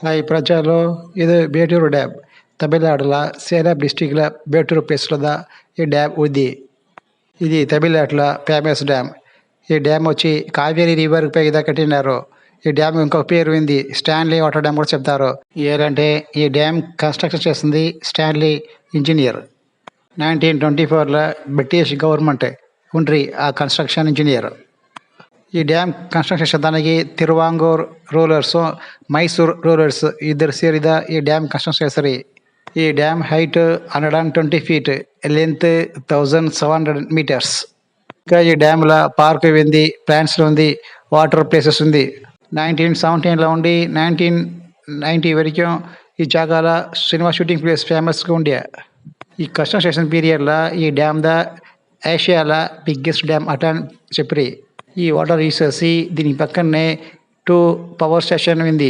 Hi ಪ್ರಜಲು ಇದು ಬೇಟೂರು dam ತಮಿಳುನಾಡುಲ Salem డిస్టిక్ల బేటూరు ప్లేస్లో ఈ డ్యామ్ ఉంది. ఇది తమిళనాడులో ఫేమస్ డ్యామ్. ఈ డ్యామ్ వచ్చి కావేరీ రివర్ పైన కట్టినారు. ఈ డ్యామ్ ఇంకొక పేరు ఉంది, స్టాన్లీ వాటర్ డ్యామ్ కూడా చెప్తారు. ఏంటంటే ఈ డ్యామ్ కన్స్ట్రక్షన్ చేసింది స్టాన్లీ ఇంజనీర్. 1924లో బ్రిటిష్ గవర్నమెంట్ ఉండ్రి ఆ కన్స్ట్రక్షన్ ఇంజనీర్. ఈ డ్యామ్ కన్స్ట్రక్షన్ చేసేదానికి తిరువాంగూర్ రూలర్స్, మైసూర్ రూలర్స్ ఇద్దరు సేరిದ ఈ డ్యామ్ కన్స్ట్రక్షన్ చేస్తారు. ఈ dam height 120 feet, length 1700 metres. ఇంకా ఈ డ్యామ్లో పార్క్ ఉంది, ప్లాంట్స్ ఉంది, వాటర్ ప్లేసెస్ ఉంది. 1917లో ఉండి 1990 వరకు ఈ జాగాలో సినిమా షూటింగ్ ప్లేస్ ఫేమస్గా ఉండే. ఈ కన్స్ట్రక్షన్ పీరియడ్లో ఈ డ్యామ్ ఏషియాలో బిగ్గెస్ట్ డ్యామ్ అట అని చెప్పి ఈ వాటర్ తీసేసి దీని పక్కనే 2 పవర్ స్టేషన్ ఉంది.